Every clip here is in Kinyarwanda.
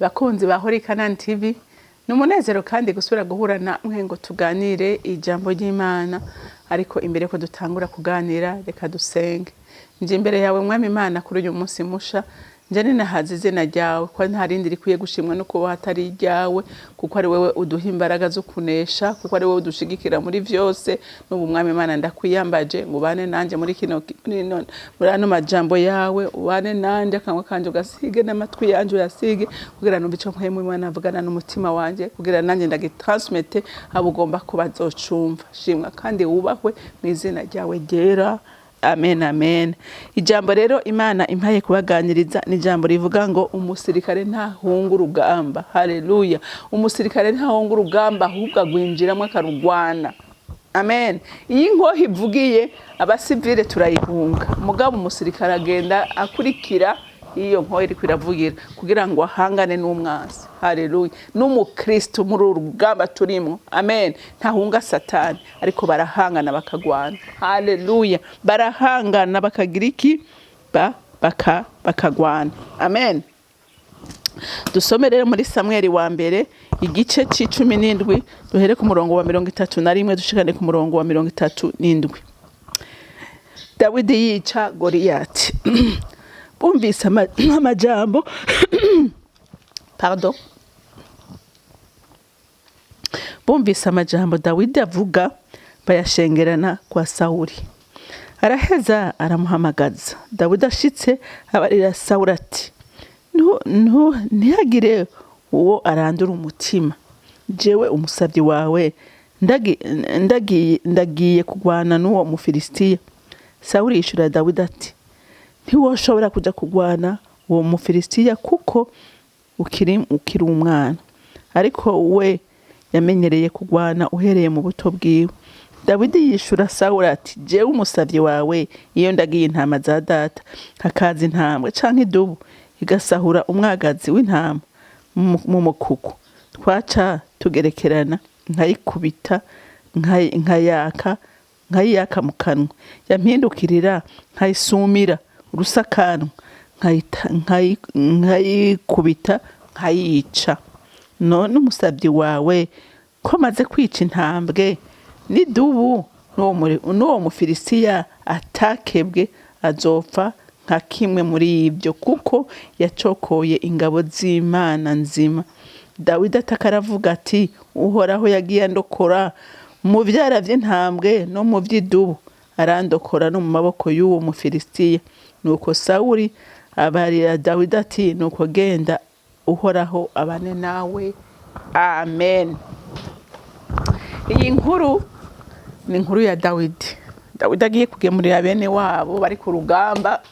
bakunzi ba CANAAN TV, numunezero kandi gusubira guhura namwe ngo tuganire ijambo ry'Imana. Ariko imbere ko dutangura kuganira reka dusenge. Nje imbere yawe mwami Imana kuri uyu munsi musha, nje ninahaza izina ryawe ko nta rindi rikwiye gushimwa no kuba hatari ryawe, kuko ari wewe uduha imbaraga zo kunesha, kuko ari wewe udushigikira muri vyose. N'ubu mwami Imana ndakwiyambaje ngo bane nanje muri muri ano majambo yawe, ubane nanje akanwa kanje ugasige n'amatwi yanje uyasige, kugira numva ico mpemu Imana avugana n'umutima wanje, kugira nanje ndagitransmete abo ugomba kuba zocumva. Shimwa kandi wubahwe mu izina ryawe ryera. Amen, amen. Ijambo rero Imana impaye kubaganiriza ni ijambo rivuga ngo umusirikare ntahunga urugamba. Haleluya. Umusirikare ntahunga urugamba, ahubwo agwinjiramo akarugwana. Amen. Iyi nkoho ivugiye abasivile turayihunga, mugabo umusirikare agenda akurikira iyo nkoho iri kwiravugira kugira ngo ahangane n'umwasi. Haleluya. N'umukristo muri urugamba turimo. Amen. Ntahunga satani, ariko barahangana bakagwana. Haleluya. Barahangana bakagira iki? Bakagwana. Amen. Dusome rero muri Samueli wa mbere igice c'17 duhere ku murongo wa 31 dushikane ku murongo wa 37. Dawidi yica Goliyati. Bumvise amajambo pardon. Bumvise amajambo Dawidi avuga, bayashengerana kwa Sawuli. Araheza aramuhamagaza. Dawidi ashitse abarira Sawuli ati, ntihagire uwo arandura umutima. Jewe umusavyi wawe ndagiye kugwana n'uwo Mufilisitiya. Sawuli yishura Dawidi ati, ntiwoshobora kuja kugwana uwo Mufilisitiya kuko ukiri umwana. Ariko we yamenyereye kugwana uhereye mu buto bwiwe. Dawidi yishura Sawuli ati, jewe umusavyi wawe iyo ndagiye intama za data, hakaza intambwe canke idubu igasahura umwagazi w'intama mu mukuku, twaca tugerekerana nkayikubita nkayaka mu kanwa, yampindukirira nkayisumira urusakanwa, nkayikubita nkayica. None umusavyi wawe ko maze kwica intambwe n'idubu, n'uwo Mufilisitiya atakebwe azopfa nka kimwe muri ibyo, kuko yacokoye ingabo z'Imana nzima. Dawidi atakaravuga ati, Uhoraho yagiye andokora mu vyara vy'intambwe no mu vy'idubu, arandokora no mu maboko y'uwo Mufilisitiya. Nuko Sawuli abarira Dawidi ati, nuko genda, Uhoraho abane nawe. Amen. Iyi nkuru ni inkuru ya Dawidi. Dawidi agiye kugemurira bene wabo bari ku rugamba,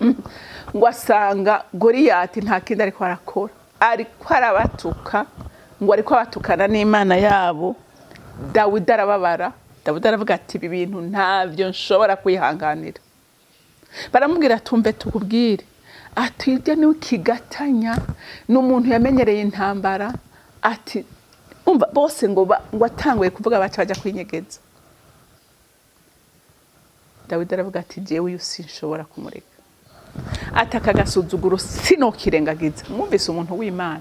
ngo asanga Goliyati nta kindi ariko arakora, ariko arabatuka, ngo ariko abatukana n'Imana yabo. Dawidi arababara. Dawidi aravuga ati, ibi bintu ntavyo nshobora kwihanganira. Baramubwira tumbe tukubwire ati, irya ni kigatanya n'umuntu yamenyereye intambara. Ati umva bose ngo atanguye kuvuga baca baja kwinyegeza. Dawidi aravuga ati, jewe uyu sinshobora kumureka. Ataka gasuzuguro sinokirengagiza. Mwumvise umuntu w'Imana.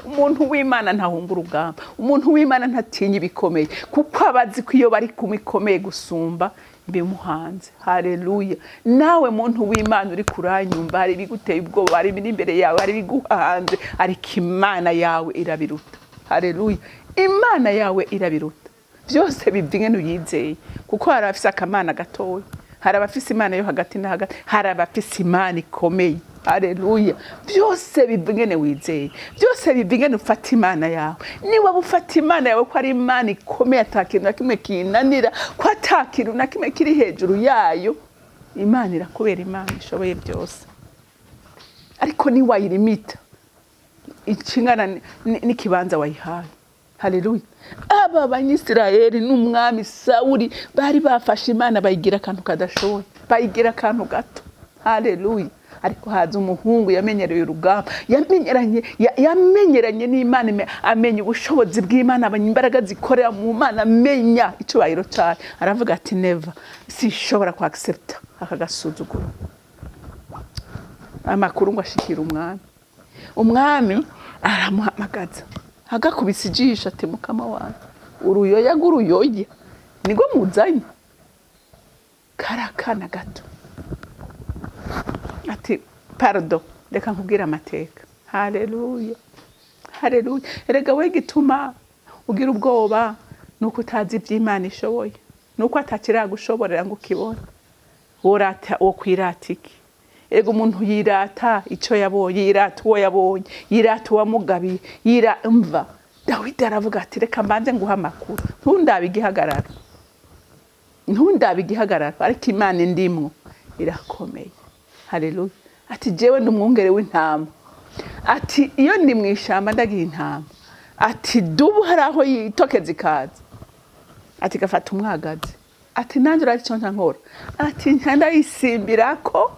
Umuntu w'Imana ntahunga urugamba. Umuntu w'Imana ntatinya ibikomeye, kuko abazi ko iyo bari kumikomeye gusumba bimuhanze. Haleluya. Nawe muntu w'Imana uri kuranyumva, hari biguteye ubwoba, hari biri imbere yawe, hari biguhanze, ariko Imana yawe irabiruta. Haleluya. Imana yawe irabiruta. Byose bivingene uyizeye, kuko hari abafise akamana gatoya, hari abafise Imana yo hagati na hagati, hari abafise Imana ikomeye. Haleluya. Byose bivingene wizeye, byose bivingene ufata Imana yawe. Niba ufata Imana yawe ko ari Imana ikomeye, atakintu na kimwe kinanira, ko atakintu na kimwe kiri hejuru yayo, Imana irakubera Imana ishoboye byose. Ariko ni wayirimita ikingana n'ikibanza wayihaye. Haleluya. Aba Abanyisirayeli n'umwami Sawuli bari bafashe Imana bayigira akantu kadashoboye, bayigira akantu gato. Haleluya. Ariko haza umuhungu yamenyereye urugamba, yamenyeranye n'Imana, amenya ubushobozi bw'Imana, abanya imbaraga zikorera mu Mana, amenya icubahiro cyayo. Aravuga ati, never, sinshobora ku accepta aka gasuzuguro. Amakuru ngo ashikira umwami. aramuhamagaza agakubise ijisho ati mukama wanjye uruyoya rw'uruyoya nibwo muzanye karakana gato ati pardon reka nkubwira amateka. Haleluya haleluya. Erega we gituma ugira ubwoba nuko utazi iby'Imana ishoboye, nuko atakiragushoborera ngo ukibone. Worata okwiratiki. Erega umuntu yirata icyo yabonye, yirata uwo yabonye, yirata uwamugabiye, umva Dawidi aravuga ati reka mbanze nguha amakuru, ntundabigihagarara ariko Imana indimwo irakomeye. Haleluya. Ati jewe ndumwungere w'intama, ati iyo ndi mu ishamba ndagiye intama, ati dubu haraho yitokeza ikaza, ati gafata umwagazi, ati nanjye urari cyo ntankora, ati ndayisimbirako,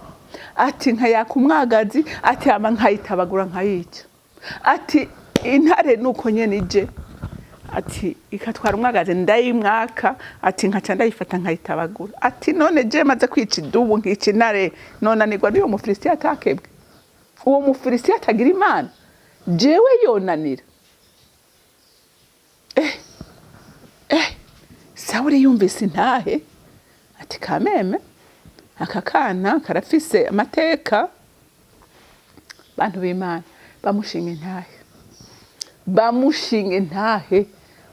ati nkayaka umwagazi, ati ama nkayitabagura nkayica, ati intare nuko nyene ije, ati ikatwara umwagazi ndayimwaka, ati nkaca ndayifata nkayitabagura, ati none je maze kwica idubu nkica intare none nigwa niyo Mufilistiya atakebwe. Uwo Mufilistiya atagira Imana jewe yonanira. Sawuli yumvise intahe ati kameme aka kana karafise amateka. Bantu b'Imana bamushinga intahe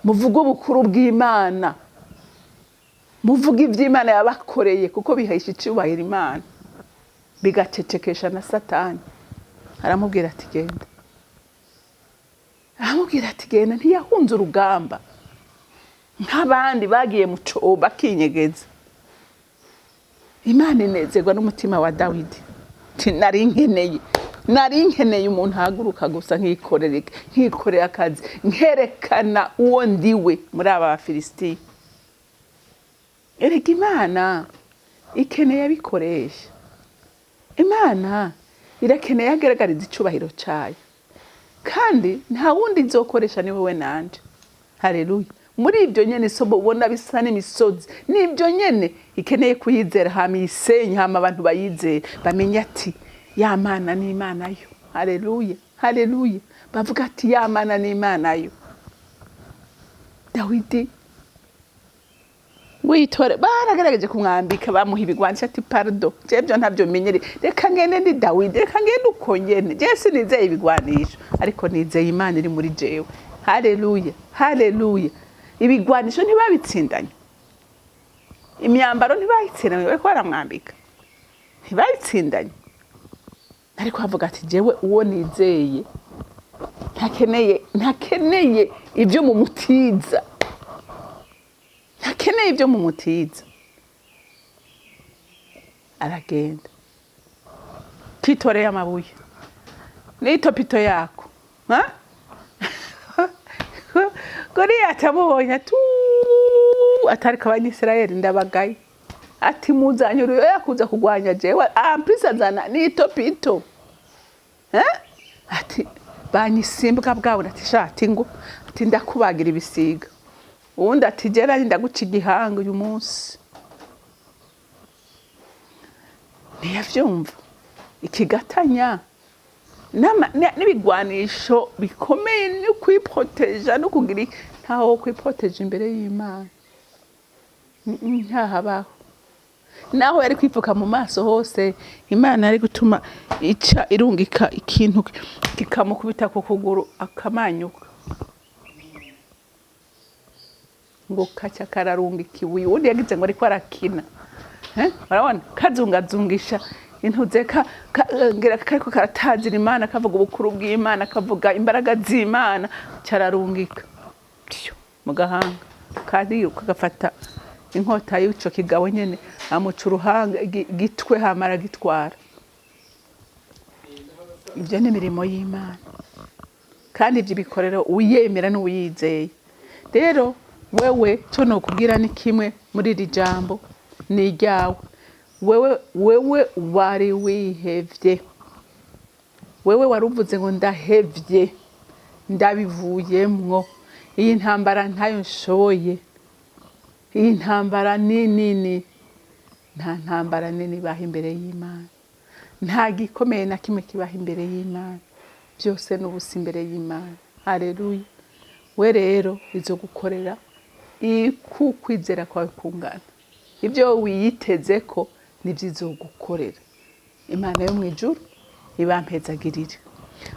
muvuga ubukuru bw'Imana, muvuga iby'Imana yabakoreye kuko bihaisha icyubahiro Imana bigacecekesha na Satani. Aramubwira ati genda, ntiyahunze urugamba nk'abandi bagiye mu cyobo bakinyegeza. Imana inezerwa n'umutima wa Dawidi. Nari nkeneye umuntu haguruka gusa nkikorera akazi, nkerekana uwo ndiwe muri aba Bafilistiya. Erega Imana ikeneye abikoresha. Imana irakeneye agaragariza icubahiro cyayo, kandi nta wundi nzokoresha ni wowe nanje. Haleluya. Muri ibyo nyene sobo ubona bisa n'imisozi, nibyo nyene ikeneye kuyizera hama isenye, hama abantu bayizera bamenya ati ya Mana ni Imana yo. Haleluya haleluya. Bavuga ati ya Mana ni Imana yo. Dawidi witore baragerageje kumwambika, bamuha ibigwanisha ati pardon jebyo ntabyo menyere, reka ngende ndi Dawidi, reka ngende uko ngene, je sinizeye ibigwanisho ariko nizeye Imana iri muri jewe. Haleluya haleluya. Ibigwanisho ntibabitsindanye, imyambaro ntibayitsindanye, bariko baramwambika ntibayitsindanye, ariko avuga ati jewe uwo nizeye ntakeneye ibyo mu mutiza, aragenda kitoreye amabuye n'itopito yako Goliati amubonye atarika abanyisirayeli ndabagaye, ati muzanye uruyoya kuza kugwanya jewe ampisa azana n'itopito. Ati banyisimbwa bwabo, ati shati ngo ati ndakubagira ibisiga, uwundi ati jera ndaguca igihanga uyu munsi. Ntiyavyumva ikigatanya n'ibigwanisho bikomeye no kwiproteja no kugira ntaho kwiproteja imbere y'Imana. Ntahabaho. Naho yari kwipfuka mu maso hose, Imana yari gutuma ica irungika ikintu kikamukubita ku kuguru akamanyuka, ngo kaca kararungika ibuye. Undi yagize ngo ariko arakina, barabona kazungazungisha intuze ngera kariko karatazira Imana, kavuga ubukuru bw'Imana, kavuga imbaraga z'Imana, cyararungika mu gahanga kandi ukagafata inkota y'ico kigabo nyene amuca uruhanga gitwe hamara gitwara. Ibyo ni imirimo y'Imana kandi ibyo bikorera uyemera n'uyizeye. Rero wewe cyo no kubwira ni kimwe muri iri jambo ni ryawe. Wewe wari wihevye, wewe waruvuze ngo ndahevye, ndabivuyemwo, iyi ntambara ntayo nshoboye, iyi ntambara nini. Nta ntambara nini baha imbere y'Imana, nta gikomeye na kimwe kibaha imbere y'Imana. byose n'ubusa imbere y'Imana. Haleluya. We rero izogukorera kwizera kwawe kungana. Ibyo wiyiteze ko nibyo izogukorera. Imana yo mu ijuru ibampezagirire.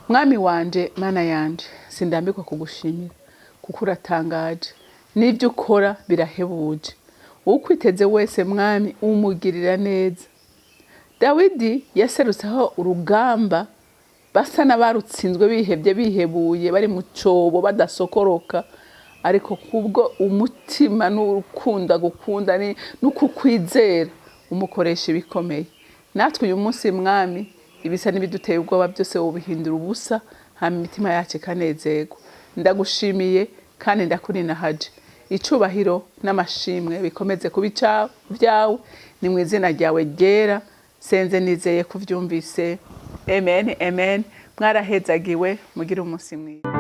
Mwami wanje, Mana yanje, sindambikwa kugushimira kuko uratangaje. N'ibyo ukora birahebuje. Ukwiteze wese Mwami umugirira neza. Dawidi yaserutseho urugamba basa n'abarutsinzwe bihebye bihebuye bari mu cobo badasokoroka, ariko kubwo umutima n'urukunda gukunda n'ukukwizera umukoresha ibikomeye. Natwe uyu munsi Mwami ibisa n'ibiduteye ubwoba byose wobihindura ubusa, hama imitima yacu ikanezerwa. Ndagushimiye kandi ndakurinahaje. Icubahiro n'amashimwe bikomeze kuba byawe, ni mu izina ryawe ryera senze nizeye kuvyumvise. Amen, amen. Mwarahezagiwe, mugire umunsi mwiza.